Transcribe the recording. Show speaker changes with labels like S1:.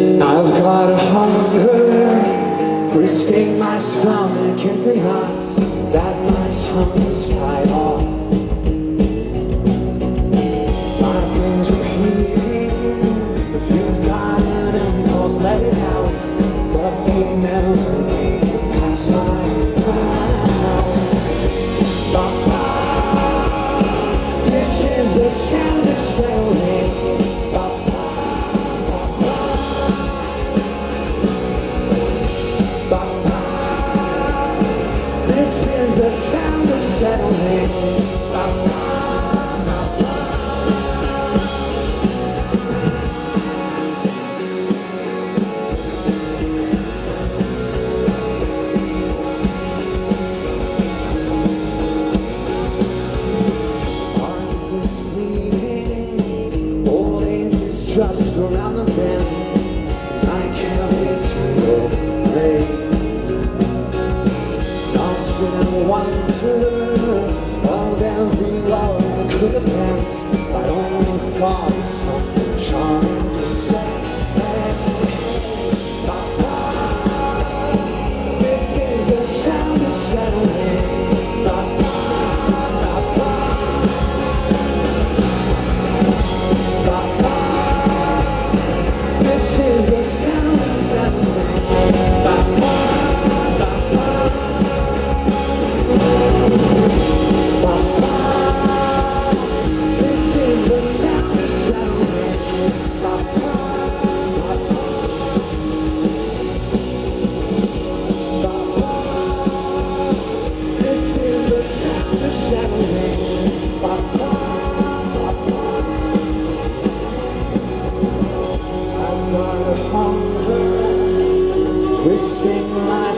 S1: I've got a hunger, twisting my stomach into knots that my tongue is tied off. My brains are heating. If you've got an impulse, let it out. But they never make it past my mouth. This is the sound of settling. This is the sound of settling. Just around the bend, I can't wait to go play. Lost in wonder of every love that could have been. I only thought of something charming to say. This is the sound of settling. Twisting my